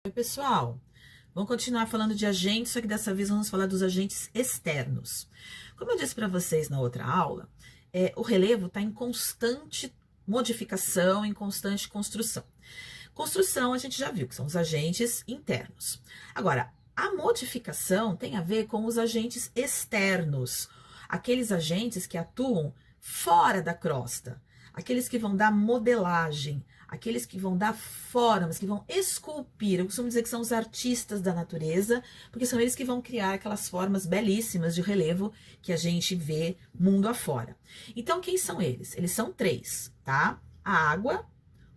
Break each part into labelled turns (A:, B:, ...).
A: Oi, pessoal, vamos continuar falando de agentes, só que dessa vez vamos falar dos agentes externos. Como eu disse para vocês na outra aula, o relevo está em constante modificação, em constante construção. Construção a gente já viu, que são os agentes internos. Agora, a modificação tem a ver com os agentes externos, aqueles agentes que atuam fora da crosta, aqueles que vão dar modelagem, aqueles que vão dar formas, que vão esculpir. Eu costumo dizer que são os artistas da natureza, porque são eles que vão criar aquelas formas belíssimas de relevo que a gente vê mundo afora. Então, quem são eles? Eles são três, tá? A água,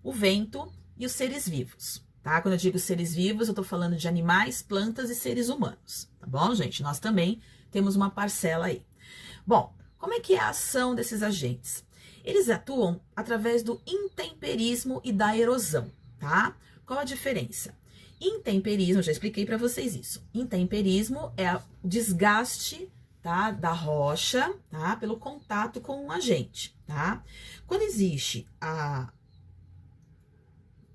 A: o vento e os seres vivos, tá? Quando eu digo seres vivos, eu tô falando de animais, plantas e seres humanos, tá bom, gente? Nós também temos uma parcela aí. Bom, como é que é a ação desses agentes? Eles atuam através do intemperismo e da erosão, tá? Qual a diferença? Intemperismo, já expliquei para vocês isso. Intemperismo é o desgaste, tá, da rocha, tá, pelo contato com um agente, tá? Quando existe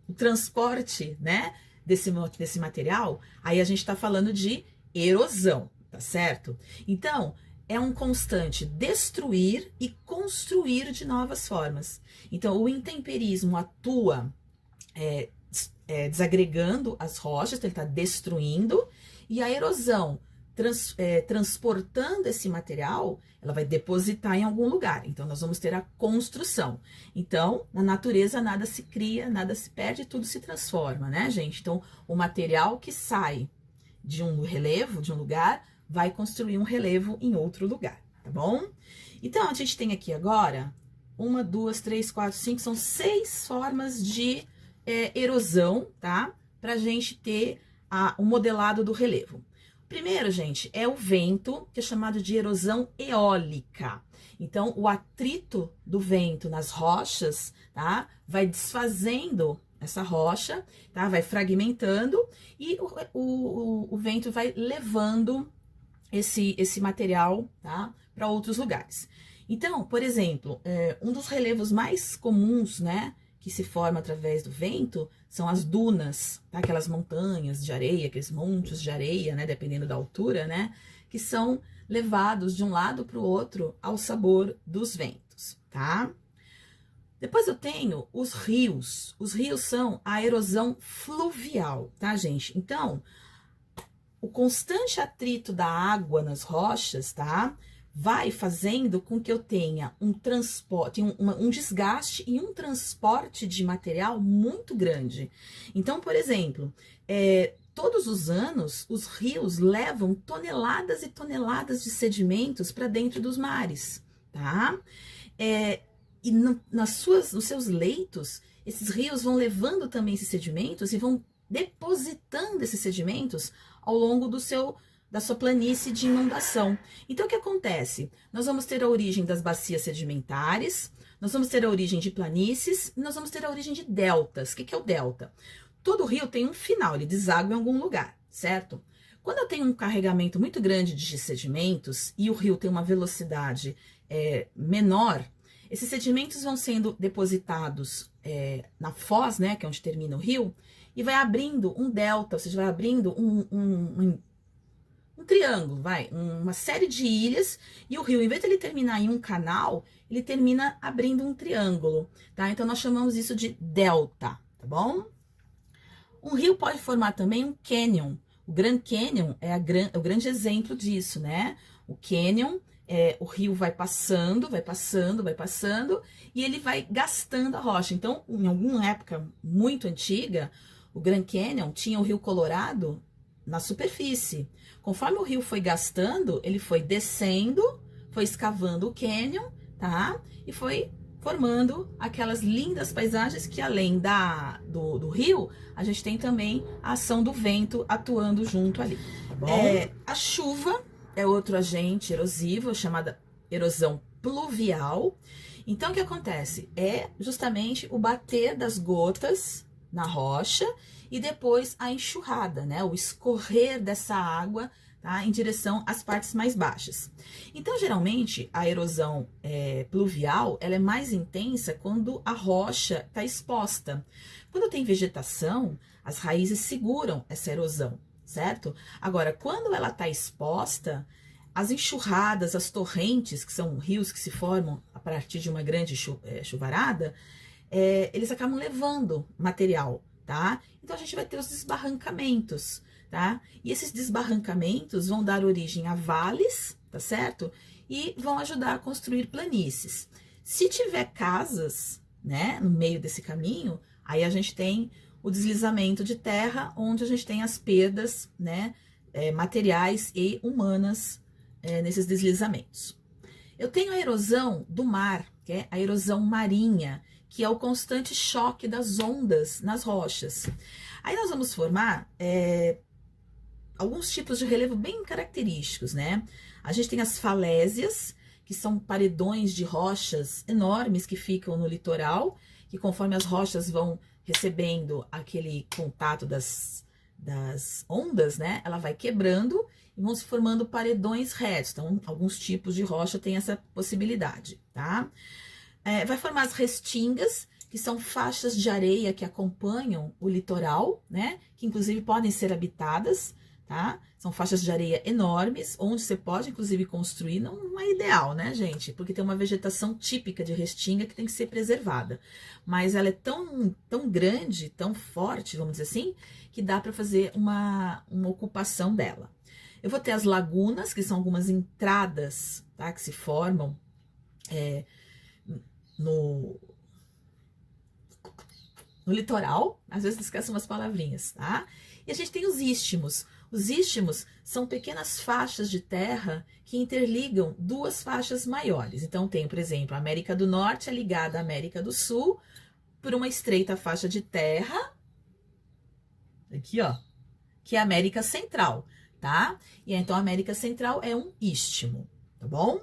A: o transporte, né, desse material, aí a gente está falando de erosão, tá certo? Então, é um constante destruir e construir de novas formas. Então, o intemperismo atua desagregando as rochas, então ele está destruindo, e a erosão, transportando esse material, ela vai depositar em algum lugar. Então, nós vamos ter a construção. Então, na natureza, nada se cria, nada se perde, tudo se transforma, né, gente? Então, o material que sai de um relevo, de um lugar, vai construir um relevo em outro lugar, tá bom? Então, a gente tem aqui agora 1, 2, 3, 4, 5, são 6 formas de erosão, tá? Pra gente ter o modelado do relevo. Primeiro, gente, é o vento, que é chamado de erosão eólica. Então, o atrito do vento nas rochas, tá? Vai desfazendo essa rocha, tá? Vai fragmentando e o vento vai levando esse material, tá, para outros lugares. Então, por exemplo, um dos relevos mais comuns, né, que se forma através do vento são as dunas, tá? Aquelas montanhas de areia, aqueles montes de areia, né, dependendo da altura, né, que são levados de um lado para o outro ao sabor dos ventos, tá? Depois eu tenho os rios. Os rios são a erosão fluvial, tá, gente? Então, o constante atrito da água nas rochas, tá? Vai fazendo com que eu tenha um transporte, um desgaste e um transporte de material muito grande. Então, por exemplo, todos os anos, os rios levam toneladas e toneladas de sedimentos para dentro dos mares, tá? E nos seus leitos, esses rios vão levando também esses sedimentos e vão depositando esses sedimentos ao longo da sua planície de inundação. Então, o que acontece? Nós vamos ter a origem das bacias sedimentares, nós vamos ter a origem de planícies, e nós vamos ter a origem de deltas. O que é o delta? Todo rio tem um final, ele deságua em algum lugar, certo? Quando eu tenho um carregamento muito grande de sedimentos e o rio tem uma velocidade menor, esses sedimentos vão sendo depositados na foz, né, que é onde termina o rio, e vai abrindo um delta, ou seja, vai abrindo um triângulo, uma série de ilhas, e o rio, em vez de ele terminar em um canal, ele termina abrindo um triângulo, tá? Então, nós chamamos isso de delta, tá bom? Um rio pode formar também um canyon. O Grand Canyon é o grande exemplo disso, né? O canyon, o rio vai passando, e ele vai gastando a rocha. Então, em alguma época muito antiga, o Grand Canyon tinha o Rio Colorado na superfície. Conforme o rio foi gastando, ele foi descendo, foi escavando o canyon, tá? E foi formando aquelas lindas paisagens que, além do rio, a gente tem também a ação do vento atuando junto ali. Tá bom? A chuva é outro agente erosivo, chamada erosão pluvial. Então, o que acontece? É justamente o bater das gotas na rocha e depois a enxurrada, né? O escorrer dessa água, tá? Em direção às partes mais baixas. Então, geralmente, a erosão pluvial, ela é mais intensa quando a rocha está exposta. Quando tem vegetação, as raízes seguram essa erosão, certo? Agora, quando ela está exposta, as enxurradas, as torrentes, que são rios que se formam a partir de uma grande chuvarada, eles acabam levando material, tá? Então a gente vai ter os desbarrancamentos, tá? E esses desbarrancamentos vão dar origem a vales, tá certo? E vão ajudar a construir planícies. Se tiver casas, né, no meio desse caminho, aí a gente tem o deslizamento de terra, onde a gente tem as perdas, né, materiais e humanas nesses deslizamentos. Eu tenho a erosão do mar, que é a erosão marinha, que é o constante choque das ondas nas rochas. Aí nós vamos formar alguns tipos de relevo bem característicos, né? A gente tem as falésias, que são paredões de rochas enormes que ficam no litoral, que conforme as rochas vão recebendo aquele contato das ondas, né? Ela vai quebrando e vão se formando paredões retos. Então, alguns tipos de rocha têm essa possibilidade, tá? Vai formar as restingas, que são faixas de areia que acompanham o litoral, né? Que inclusive podem ser habitadas, tá? São faixas de areia enormes, onde você pode inclusive construir. Não é ideal, né, gente? Porque tem uma vegetação típica de restinga que tem que ser preservada. Mas ela é tão grande, tão forte, vamos dizer assim, que dá para fazer uma ocupação dela. Eu vou ter as lagunas, que são algumas entradas, tá? Que se formam no litoral, às vezes esquece umas palavrinhas, tá? E a gente tem os istmos. Os istmos são pequenas faixas de terra que interligam duas faixas maiores. Então tem, por exemplo, a América do Norte é ligada à América do Sul por uma estreita faixa de terra, aqui ó, que é a América Central, tá? E então a América Central é um istmo, tá bom?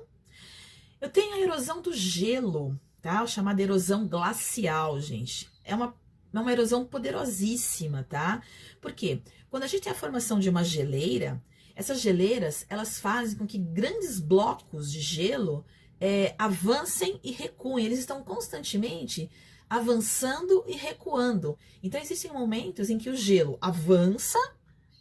A: Eu tenho a erosão do gelo, tá? A chamada erosão glacial, gente. É uma erosão poderosíssima, tá? Por quê? Quando a gente tem a formação de uma geleira, essas geleiras, elas fazem com que grandes blocos de gelo avancem e recuem. Eles estão constantemente avançando e recuando. Então, existem momentos em que o gelo avança,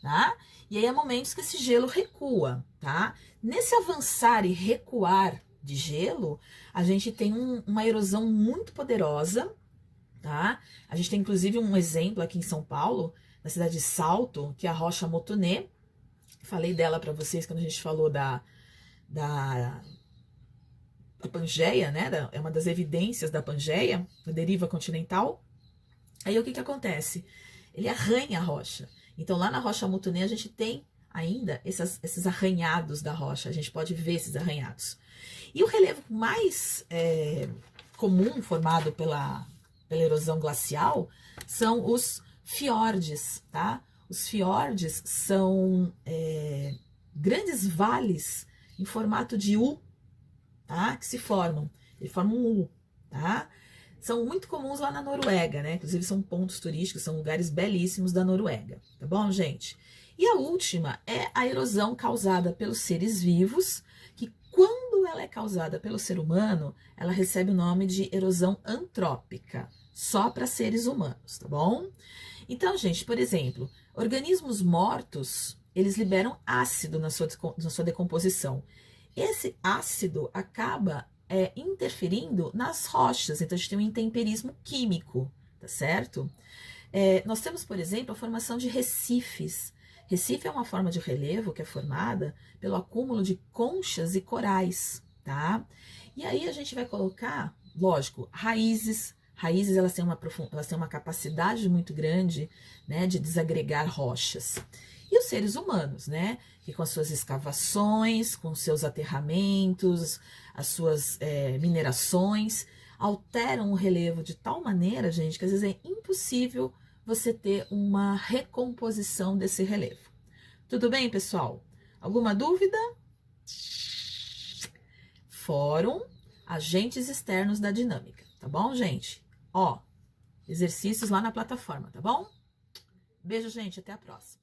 A: tá? E aí há momentos que esse gelo recua, tá? Nesse avançar e recuar de gelo, a gente tem uma erosão muito poderosa, tá? A gente tem inclusive um exemplo aqui em São Paulo, na cidade de Salto, que é a Rocha Motonê. Falei dela para vocês quando a gente falou da Pangeia, né? É uma das evidências da Pangeia, da deriva continental. Aí o que acontece? Ele arranha a rocha. Então lá na Rocha Motonê a gente tem ainda esses arranhados da rocha, a gente pode ver esses arranhados. E o relevo mais comum formado pela erosão glacial são os fiordes, tá? Os fiordes são grandes vales em formato de U, tá? Que se formam, eles formam um U, tá? São muito comuns lá na Noruega, né? Inclusive são pontos turísticos, são lugares belíssimos da Noruega, tá bom, gente? E a última é a erosão causada pelos seres vivos, que quando ela é causada pelo ser humano, ela recebe o nome de erosão antrópica, só para seres humanos, tá bom? Então, gente, por exemplo, organismos mortos, eles liberam ácido na sua decomposição. Esse ácido acaba interferindo nas rochas, então a gente tem um intemperismo químico, tá certo? Nós temos, por exemplo, a formação de recifes. Recife é uma forma de relevo que é formada pelo acúmulo de conchas e corais, tá? E aí a gente vai colocar, lógico, raízes. Raízes, elas têm uma capacidade muito grande, né, de desagregar rochas. E os seres humanos, né, que com as suas escavações, com seus aterramentos, as suas minerações, alteram o relevo de tal maneira, gente, que às vezes é impossível você ter uma recomposição desse relevo. Tudo bem, pessoal? Alguma dúvida? Fórum Agentes Externos da Dinâmica, tá bom, gente? Ó, exercícios lá na plataforma, tá bom? Beijo, gente, até a próxima.